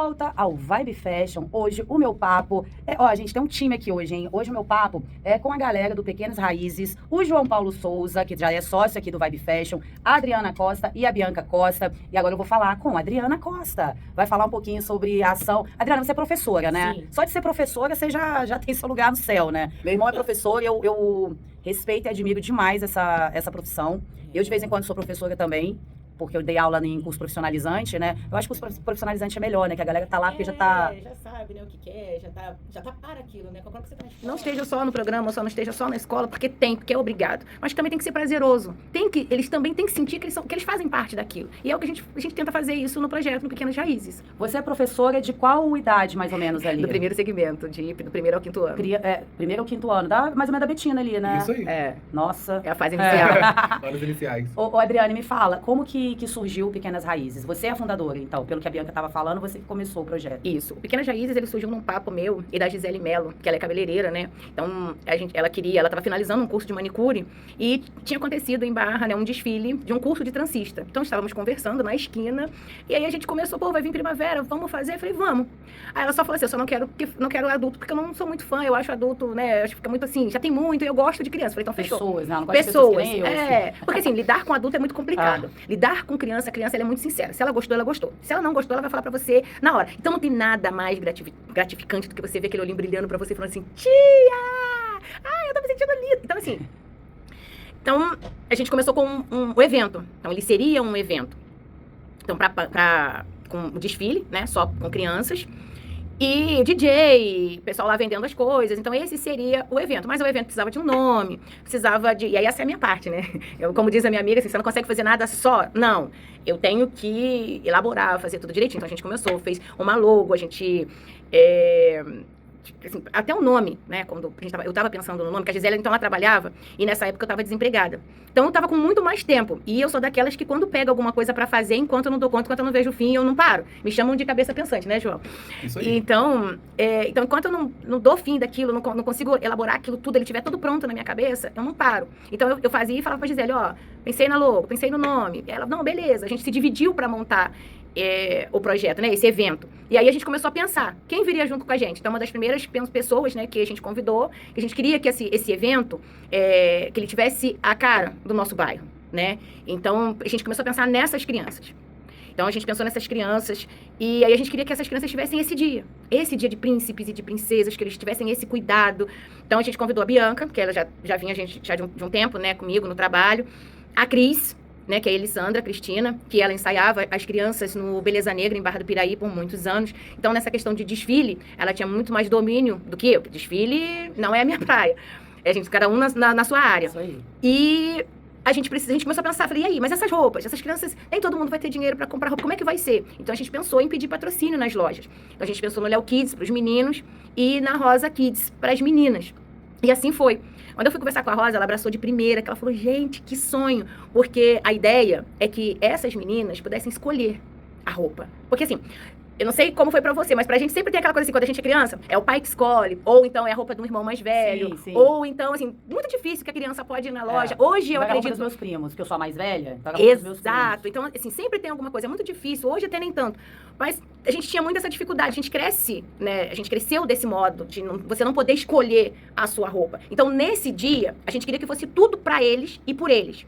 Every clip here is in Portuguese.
volta ao Vibe Fashion. Hoje o meu papo a gente tem um time aqui hoje, hein? Hoje o meu papo é com a galera do Pequenas Raízes, o João Paulo Souza, que já é sócio aqui do Vibe Fashion, a Adriana Costa e a Bianca Costa. E agora eu vou falar com a Adriana Costa. Vai falar um pouquinho sobre a ação. Adriana, você é professora, né? Sim. Só de ser professora, você já tem seu lugar no céu, né? Meu irmão é professor e eu respeito e admiro demais essa profissão. Eu, de vez em quando, sou professora também, porque eu dei aula em curso profissionalizante, né? Eu acho que o curso profissionalizante é melhor, né? Que a galera tá lá porque já tá... já sabe, né, o que quer, já tá para aquilo, né? Concordo que você tá na escola. Não esteja só no programa, só não esteja só na escola, porque é obrigado. Mas também tem que ser prazeroso. Eles também têm que sentir que eles fazem parte daquilo. E é o que a gente tenta fazer isso no projeto, no Pequenas Raízes. Você é professora de qual idade, mais ou menos, ali? Do primeiro segmento, do primeiro ao quinto ano. Primeiro ao quinto ano, mais ou menos da Betina ali, né? Isso aí. Nossa. É a fase inicial. Vários iniciais. Ô, Adriane, me fala, como que surgiu o Pequenas Raízes? Você é a fundadora, então, pelo que a Bianca estava falando, você que começou o projeto. Isso. O Pequenas Raízes, ele surgiu num papo meu e da Gisele Mello, que ela é cabeleireira, né? Então, ela estava finalizando um curso de manicure e tinha acontecido em Barra, né, um desfile de um curso de transista. Então, estávamos conversando na esquina e aí a gente começou, vai vir primavera, vamos fazer? Eu falei, vamos. Aí ela só falou assim, eu só não quero adulto, porque eu não sou muito fã, eu acho adulto, né, acho que fica muito assim, já tem muito, e eu gosto de criança. Eu falei, então fechou. Pessoas, não gosto de pessoas que nem eu, assim. Porque assim, lidar com adulto é muito complicado. Lidar com criança, a criança ela é muito sincera. Se ela gostou, ela gostou. Se ela não gostou, ela vai falar pra você na hora. Então não tem nada mais gratificante do que você ver aquele olhinho brilhando pra você falando assim, tia! Eu tô me sentindo lindo. Então assim, a gente começou com um evento. Então ele seria um evento. Então com o desfile, né, só com crianças. E DJ, pessoal lá vendendo as coisas. Então, esse seria o evento. Mas o evento precisava de um nome, E aí, essa é a minha parte, né? Como diz a minha amiga, assim, você não consegue fazer nada só. Não. Eu tenho que elaborar, fazer tudo direitinho. Então, a gente começou, fez uma logo, a gente... Assim, até o nome, né? Quando eu estava pensando no nome, que a Gisele, então, ela trabalhava, e nessa época eu estava desempregada. Então, eu estava com muito mais tempo. E eu sou daquelas que, quando pego alguma coisa para fazer, enquanto eu não dou conta, enquanto eu não vejo o fim, eu não paro. Me chamam de cabeça pensante, né, João? Isso aí. Então, enquanto eu não dou fim daquilo, não consigo elaborar aquilo tudo, ele estiver tudo pronto na minha cabeça, eu não paro. Então, eu fazia e falava pra Gisele, pensei na logo, pensei no nome. E ela, não, beleza. A gente se dividiu para montar o projeto, né, esse evento. E aí a gente começou a pensar, quem viria junto com a gente? Então, uma das primeiras pessoas, né, que a gente convidou, que a gente queria que esse evento, que ele tivesse a cara do nosso bairro, né? Então, a gente começou a pensar nessas crianças. Então, a gente pensou nessas crianças e aí a gente queria que essas crianças tivessem esse dia de príncipes e de princesas, que eles tivessem esse cuidado. Então, a gente convidou a Bianca, que ela já vinha de um tempo, né, comigo no trabalho, a Cris, né, que é a Elisandra Cristina, que ela ensaiava as crianças no Beleza Negra, em Barra do Piraí, por muitos anos. Então, nessa questão de desfile, ela tinha muito mais domínio do que eu. Desfile não é a minha praia. A gente, cada um na sua área. Isso aí. E a gente começou a pensar, falei, e aí, mas essas roupas, essas crianças, nem todo mundo vai ter dinheiro para comprar roupa, como é que vai ser? Então, a gente pensou em pedir patrocínio nas lojas. Então, a gente pensou no Léo Kids, para os meninos, e na Rosa Kids, para as meninas. E assim foi. Quando eu fui conversar com a Rosa, ela abraçou de primeira, que ela falou, gente, que sonho. Porque a ideia é que essas meninas pudessem escolher a roupa. Porque assim, eu não sei como foi pra você, mas pra gente sempre tem aquela coisa assim, quando a gente é criança, é o pai que escolhe, ou então é a roupa do irmão mais velho, Sim, sim. ou então, assim, muito difícil que a criança pode ir na loja. Hoje eu Vai acredito... dos meus primos, porque eu sou a mais velha. Então dos meus primos. Exato. Então, assim, sempre tem alguma coisa. É muito difícil. Hoje até nem tanto. Mas a gente tinha muito essa dificuldade. A gente cresce, né? A gente cresceu desse modo, de você não poder escolher a sua roupa. Então, nesse dia, a gente queria que fosse tudo pra eles e por eles.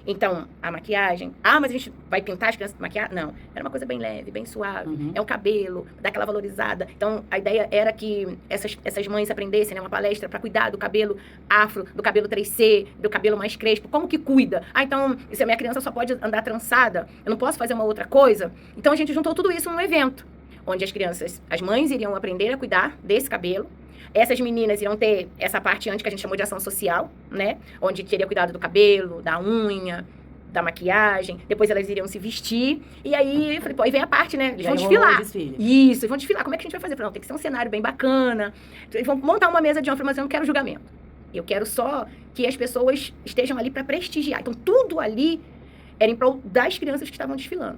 Então, a maquiagem... mas a gente vai pintar as crianças maquiar? Não. Era uma coisa bem leve, bem suave. Uhum. É o cabelo, dá aquela valorizada. Então, a ideia era que essas mães aprendessem, né, uma palestra para cuidar do cabelo afro, do cabelo 3C, do cabelo mais crespo. Como que cuida? Então, se a minha criança só pode andar trançada, eu não posso fazer uma outra coisa? Então, a gente juntou tudo isso num evento, onde as mães iriam aprender a cuidar desse cabelo. Essas meninas iriam ter essa parte antes que a gente chamou de ação social, né? Onde teria cuidado do cabelo, da unha, da maquiagem. Depois elas iriam se vestir. E aí, eu falei, aí vem a parte, né? Eles vão desfilar. Isso, eles vão desfilar. Como é que a gente vai fazer? Eu falei, não, tem que ser um cenário bem bacana. Eles vão montar uma mesa de honra, mas eu não quero julgamento. Eu quero só que as pessoas estejam ali para prestigiar. Então, tudo ali era em prol das crianças que estavam desfilando.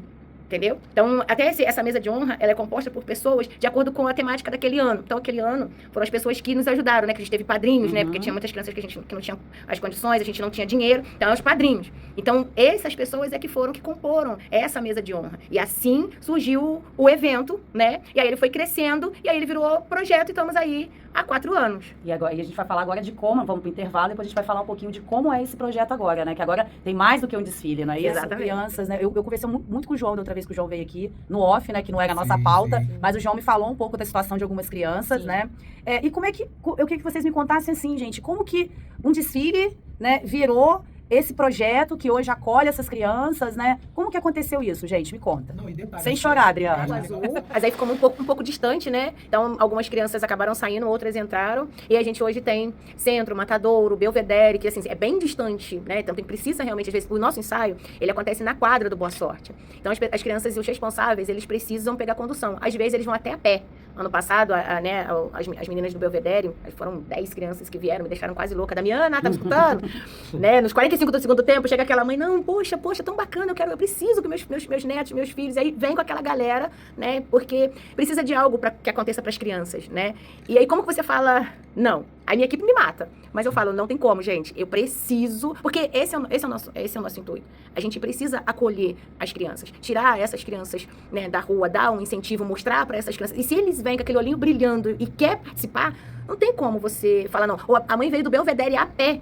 Entendeu? Então, até essa mesa de honra, ela é composta por pessoas de acordo com a temática daquele ano. Então, aquele ano foram as pessoas que nos ajudaram, né? Que a gente teve padrinhos, né? Porque tinha muitas crianças que a gente que não tinha as condições, a gente não tinha dinheiro. Então, os padrinhos. Então, essas pessoas é que comporam essa mesa de honra. E assim surgiu o evento, né? E aí ele foi crescendo, e aí ele virou projeto, e estamos aí há 4 anos. E a gente vai falar agora de como, vamos pro intervalo, depois a gente vai falar um pouquinho de como é esse projeto agora, né? Que agora tem mais do que um desfile, não é isso? Exatamente. Crianças, né? Eu conversei muito com o João da outra vez que o João veio aqui, no off, né? Que não era a nossa pauta, mas o João me falou um pouco da situação de algumas crianças, né? E como é que, eu queria que vocês me contassem assim, gente, como que um desfile, né, virou esse projeto que hoje acolhe essas crianças, né? Como que aconteceu isso, gente? Me conta. Não, e detalhe, Sem chorar, Adriana. Água Azul, mas aí ficou um pouco distante, né? Então, algumas crianças acabaram saindo, outras entraram. E a gente hoje tem Centro, Matadouro, Belvedere, que assim, é bem distante, né? Então, precisa realmente, às vezes, o nosso ensaio, ele acontece na quadra do Boa Sorte. Então, as crianças e os responsáveis, eles precisam pegar condução. Às vezes, eles vão até a pé. Ano passado, as meninas do Belvedere, foram 10 crianças que vieram, me deixaram quase louca. Damiana, tá me escutando? Né? Nos 45 do segundo tempo, chega aquela mãe, não, poxa, tão bacana, eu preciso que meus netos, meus filhos, aí vem com aquela galera, né? Porque precisa de algo para que aconteça para as crianças, né? E aí, como que você fala, não? A minha equipe me mata. Mas eu falo, não tem como, gente. Eu preciso... Porque esse é o nosso intuito. A gente precisa acolher as crianças. Tirar essas crianças, né, da rua, dar um incentivo, mostrar para essas crianças. E se eles vêm com aquele olhinho brilhando e quer participar, não tem como você falar não. Ou a mãe veio do Belvedere a pé.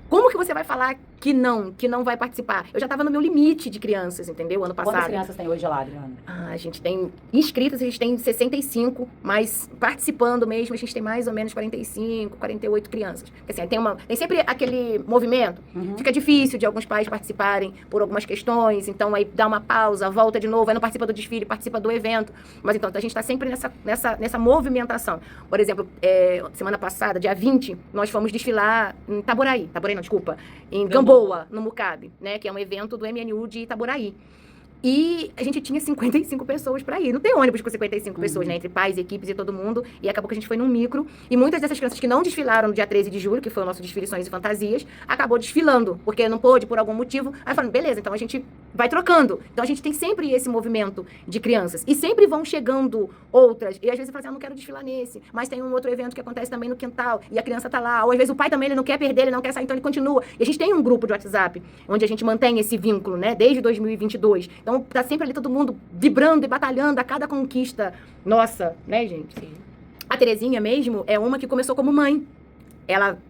Como que você vai falar que não vai participar? Eu já estava no meu limite de crianças, entendeu? Ano passado. Quantas crianças tem hoje lá, Adriana? A gente tem inscritas, a gente tem 65, mas participando mesmo, a gente tem mais ou menos 45, 48 crianças. Assim, tem sempre aquele movimento. Fica difícil de alguns pais participarem por algumas questões, então aí dá uma pausa, volta de novo, aí não participa do desfile, participa do evento. Mas então, a gente está sempre nessa movimentação. Por exemplo, semana passada, dia 20, nós fomos desfilar em Itaboraí, não, desculpa, em Gamboa, no Mucabe, né, que é um evento do MNU de Itaboraí. E a gente tinha 55 pessoas para ir. Não tem ônibus com 55 pessoas, né? Entre pais, equipes e todo mundo. E acabou que a gente foi num micro. E muitas dessas crianças que não desfilaram no dia 13 de julho, que foi o nosso desfile Sonhos e Fantasias, acabou desfilando, porque não pôde, por algum motivo. Aí falando, beleza, então a gente vai trocando. Então a gente tem sempre esse movimento de crianças. E sempre vão chegando outras. E às vezes você fala assim, não quero desfilar nesse. Mas tem um outro evento que acontece também no quintal. E a criança tá lá. Ou às vezes o pai também, ele não quer perder, ele não quer sair, então ele continua. E a gente tem um grupo de WhatsApp, onde a gente mantém esse vínculo, né? Desde 2022. Então tá sempre ali todo mundo vibrando e batalhando a cada conquista nossa, né, gente? Sim. A Terezinha mesmo é uma que começou como mãe.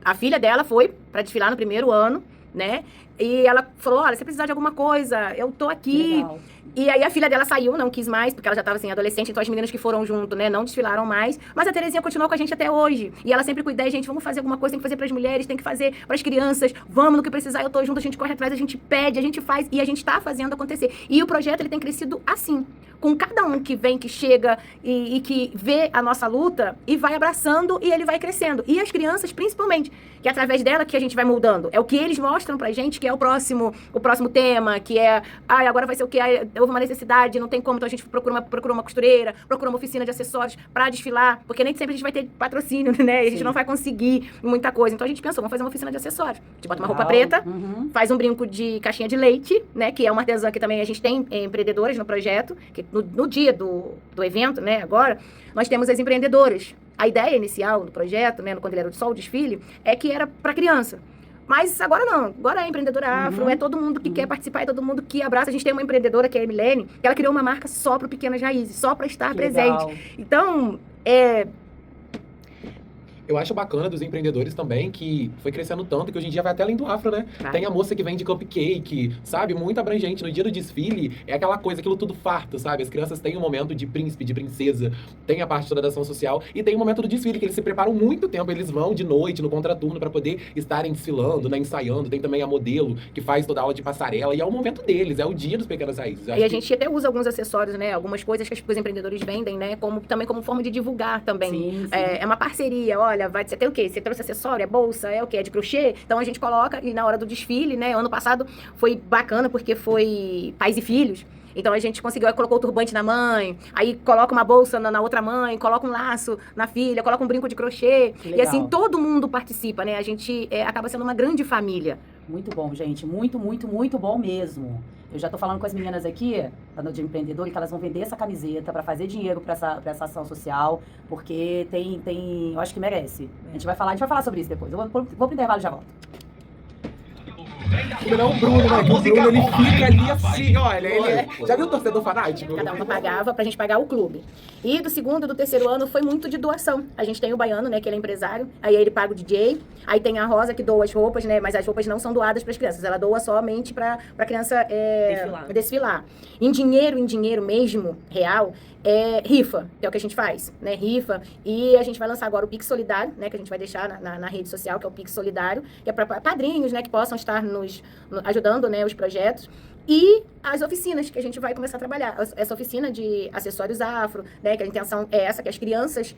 A filha dela foi para desfilar no primeiro ano, né? E ela falou, olha, se precisar de alguma coisa, eu tô aqui. Legal. E aí a filha dela saiu, não quis mais, porque ela já estava assim, adolescente, então as meninas que foram junto, né, não desfilaram mais. Mas a Terezinha continuou com a gente até hoje. E ela sempre cuida, gente, vamos fazer alguma coisa, tem que fazer para as mulheres, tem que fazer para as crianças, vamos no que precisar, eu tô junto, a gente corre atrás, a gente pede, a gente faz, e a gente tá fazendo acontecer. E o projeto, ele tem crescido assim, com cada um que vem, que chega e que vê a nossa luta e vai abraçando e ele vai crescendo. E as crianças, principalmente, que é através dela que a gente vai moldando. É o que eles mostram pra gente que é o próximo tema, que é, agora vai ser o quê? Houve uma necessidade, não tem como, então a gente procura uma costureira, procura uma oficina de acessórios pra desfilar, porque nem sempre a gente vai ter patrocínio, né? E a gente não vai conseguir muita coisa. Então a gente pensou, vamos fazer uma oficina de acessórios. A gente bota uma roupa preta, faz um brinco de caixinha de leite, né? Que é uma artesã que também a gente tem empreendedoras no projeto, que no dia do evento, né? Agora, nós temos as empreendedoras. A ideia inicial do projeto, né? Quando ele era só o desfile, é que era pra criança. Mas agora não, agora é empreendedora afro, é todo mundo que quer participar, é todo mundo que abraça. A gente tem uma empreendedora que é a Emilene, que ela criou uma marca só para Pequenas Raízes, só para estar presente. Legal. Então, Eu acho bacana dos empreendedores também, que foi crescendo tanto que hoje em dia vai até além do afro, né? Vai. Tem a moça que vende cupcake, sabe? Muito abrangente. No dia do desfile, é aquela coisa, aquilo tudo farto, sabe? As crianças têm um momento de príncipe, de princesa, tem a parte toda da ação social, e tem o momento do desfile, que eles se preparam muito tempo. Eles vão de noite, no contraturno, para poder estarem desfilando, né? Ensaiando. Tem também a modelo, que faz toda a aula de passarela, e é o momento deles, é o dia dos Pequenas Raízes. E a gente até usa alguns acessórios, né? Algumas coisas que os empreendedores vendem, né? Também como forma de divulgar também. Sim. É uma parceria, olha, você tem o quê? Você trouxe acessório, é bolsa, é o quê? É de crochê? Então a gente coloca, e na hora do desfile, né? Ano passado foi bacana porque foi pais e filhos. Então a gente colocou o turbante na mãe, aí coloca uma bolsa na outra mãe, coloca um laço na filha, coloca um brinco de crochê. E assim, todo mundo participa, né? A gente acaba sendo uma grande família. Muito bom, gente. Muito, muito, muito bom mesmo. Eu já tô falando com as meninas aqui, da Noite de Empreendedor, que elas vão vender essa camiseta para fazer dinheiro para essa ação social, porque eu acho que merece. A gente vai falar sobre isso depois. Eu vou pro intervalo e já volto. Não, o Bruno, né? Que o Bruno, ele fica ali assim, olha, ele é... Já viu o torcedor fanático? Cada uma pagava pra gente pagar o clube. E do segundo e do terceiro ano foi muito de doação. A gente tem o Baiano, né, que ele é empresário, aí ele paga o DJ, aí tem a Rosa que doa as roupas, né, mas as roupas não são doadas para as crianças, ela doa somente pra criança desfilar. Em dinheiro mesmo, real, rifa, que é o que a gente faz, né, rifa, e a gente vai lançar agora o Pix Solidário, né, que a gente vai deixar na rede social, que é o Pix Solidário, que é para padrinhos, né, que possam estar ajudando, né, os projetos. E as oficinas que a gente vai começar a trabalhar. Essa oficina de acessórios afro, né? Que a intenção é essa, que as crianças...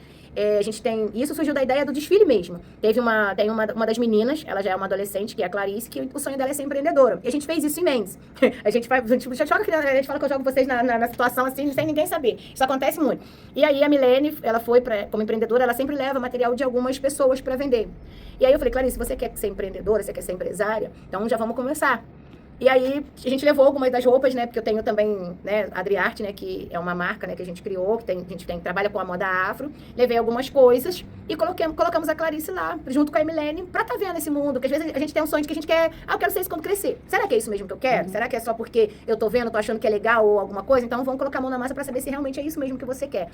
a gente tem... Isso surgiu da ideia do desfile mesmo. Tem uma das meninas, ela já é uma adolescente, que é a Clarice, que o sonho dela é ser empreendedora. E a gente fez isso em Mendes. A gente fala que eu jogo vocês na situação assim, sem ninguém saber. Isso acontece muito. E aí a Milene, ela foi, como empreendedora, ela sempre leva material de algumas pessoas para vender. E aí eu falei, Clarice, você quer ser empreendedora, você quer ser empresária? Então já vamos começar. E aí, a gente levou algumas das roupas, né? Porque eu tenho também, né, a Adriarte, né? Que é uma marca, né? Que a gente criou, que a gente trabalha com a moda afro. Levei algumas coisas e colocamos a Clarice lá, junto com a Emilene, pra tá vendo esse mundo. Porque às vezes a gente tem um sonho de que a gente quer... eu quero ser isso quando crescer. Será que é isso mesmo que eu quero? Será que é só porque eu tô vendo, tô achando que é legal ou alguma coisa? Então, vamos colocar a mão na massa pra saber se realmente é isso mesmo que você quer.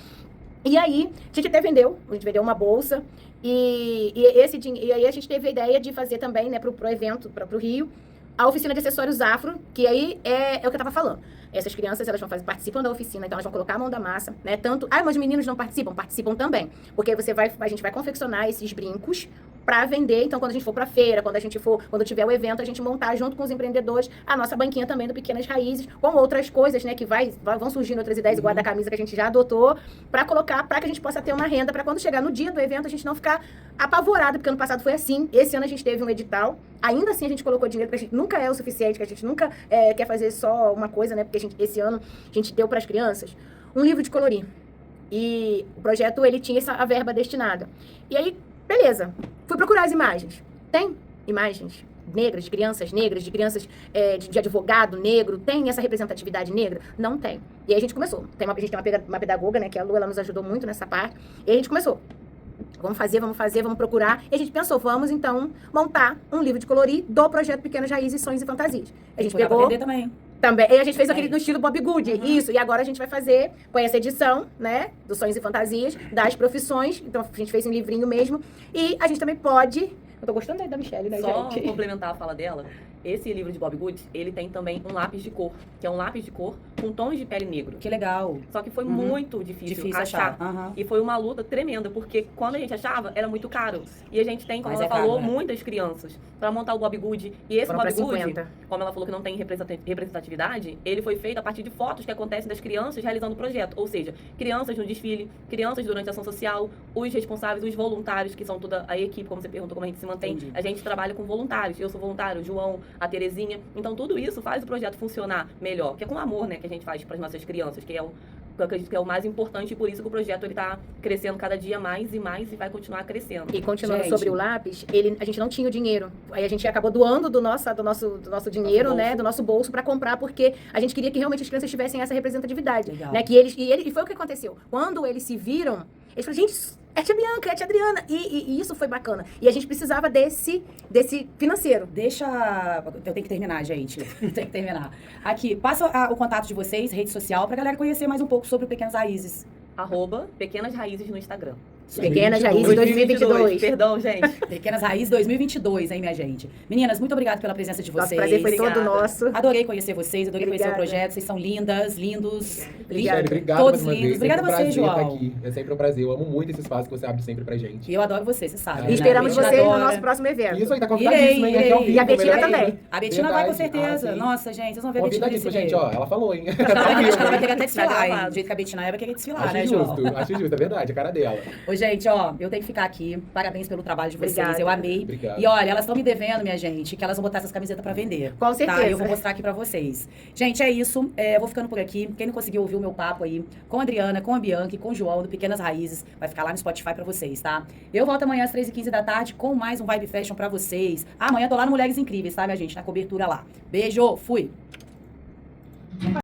E aí, a gente vendeu uma bolsa. E aí a gente teve a ideia de fazer também, né? Pro evento, pro Rio, a oficina de acessórios afro, que aí é o que eu tava falando. Essas crianças, elas participam da oficina, então elas vão colocar a mão da massa, né? Mas os meninos não participam também. Porque a gente vai confeccionar esses brincos para vender. Então, quando a gente for para feira, quando tiver o evento, a gente montar junto com os empreendedores a nossa banquinha também do Pequenas Raízes, com outras coisas, né, que vão surgindo outras ideias, igual a da camisa que a gente já adotou, para colocar, para que a gente possa ter uma renda, para quando chegar no dia do evento, a gente não ficar apavorado, porque ano passado foi assim. Esse ano a gente teve um edital, ainda assim a gente colocou dinheiro, porque a gente nunca é o suficiente, que a gente nunca quer fazer só uma coisa, né, porque esse ano a gente deu para as crianças um livro de colorir. E o projeto, ele tinha a verba destinada. E aí, beleza, fui procurar as imagens. Tem imagens negras, de crianças de advogado negro? Tem essa representatividade negra? Não tem. E aí a gente começou. A gente tem uma pedagoga, né, que é a Lu, ela nos ajudou muito nessa parte. E aí a gente começou. Vamos procurar. E a gente pensou, vamos então montar um livro de colorir do projeto Pequenas Raízes, Sonhos e Fantasias. A gente pegou... Pra vender também. E a gente fez aquele no estilo Bob Good, isso. E agora a gente vai fazer com essa edição, né, dos Sonhos e Fantasias, das profissões. Então a gente fez um livrinho mesmo. E a gente também pode... Eu tô gostando da Michelle, né, Só gente? complementar a fala dela, esse livro de Bob Good, ele tem também um lápis de cor, que é um lápis de cor com tons de pele negro. Que legal. Só que foi muito difícil achar. Uhum. E foi uma luta tremenda, porque quando a gente achava, era muito caro. E a gente tem, como Mas ela caro, falou, né? muitas crianças para montar o Bob Good. E esse Foram Bob pra Good, 50. como ela falou que não tem representatividade, ele foi feito a partir de fotos que acontecem das crianças realizando o projeto. Ou seja, crianças no desfile, crianças durante a ação social, os responsáveis, os voluntários, que são toda a equipe, como você perguntou, como a gente se mantém. Entendi. A gente trabalha com voluntários. Eu sou voluntário, o João, a Terezinha. Então, tudo isso faz o projeto funcionar melhor. Que é com amor, né, que a gente faz para as nossas crianças, que eu acredito que é o mais importante, e por isso que o projeto está crescendo cada dia mais e vai continuar crescendo. E continuando Gente. sobre o lápis, a gente não tinha o dinheiro. Aí a gente acabou doando do nosso dinheiro, Nosso né, bolso. do nosso bolso para comprar, porque a gente queria que realmente as crianças tivessem essa representatividade. Legal. Né, e foi o que aconteceu. Quando eles se viram, eles falaram, gente, é a tia Bianca, é a tia Adriana. E isso foi bacana. E a gente precisava desse financeiro. Eu tenho que terminar, gente. Tenho que terminar. Aqui, passa o contato de vocês, rede social, pra galera conhecer mais um pouco sobre o Pequenas Raízes. @Pequenas Raízes no Instagram. Pequenas Raízes 2022. Perdão, gente. Pequenas Raízes 2022, hein, minha gente? Meninas, muito obrigada pela presença de vocês. Nosso prazer foi Obrigada. todo nosso. Adorei conhecer vocês, adorei conhecer o Obrigada. projeto. Vocês são lindas, lindos. Obrigada. Michelle, obrigado Todos mais uma lindos. vez. Obrigada a Sempre você, um prazer João. estar aqui. É sempre um prazer. Eu amo muito esse espaço que você abre sempre pra gente. E eu adoro vocês, você sabe. E né? Esperamos A Betina vocês no adora. nosso próximo evento. Isso aí, tá convidadíssima, hein? Aqui ao irei. vivo, E a Betina melhor também. ainda. A Betina vai com Verdade. certeza. sim. Nossa, gente, vocês vão ver a Betina Convidadíssima, desse gente, jeito. ó. Ela falou, hein? Acho que ela vai querer até Tá desfilar, hein? gravado. Do jeito que a Betina vai querer desfilar, Acho né, João? justo, é verdade, a cara dela. Ô, Ô, gente, ó, eu tenho que ficar aqui. Parabéns pelo trabalho de vocês. Obrigada. Eu amei. Obrigado. E olha, elas estão me devendo, minha gente, que elas vão botar essas camisetas pra vender. Com certeza. Tá? Eu vou mostrar aqui pra vocês. Gente, é isso. Eu vou ficando por aqui. Quem não conseguiu ouvir o meu papo aí com a Adriana, com a Bianca e com o João do Pequenas Raízes, vai ficar lá no Spotify pra vocês, tá? Eu volto amanhã às 3h15 da tarde com mais um Vibe Fashion pra vocês. Amanhã eu tô lá no Mulheres Incríveis, tá, minha gente? Na cobertura lá. Beijo, fui!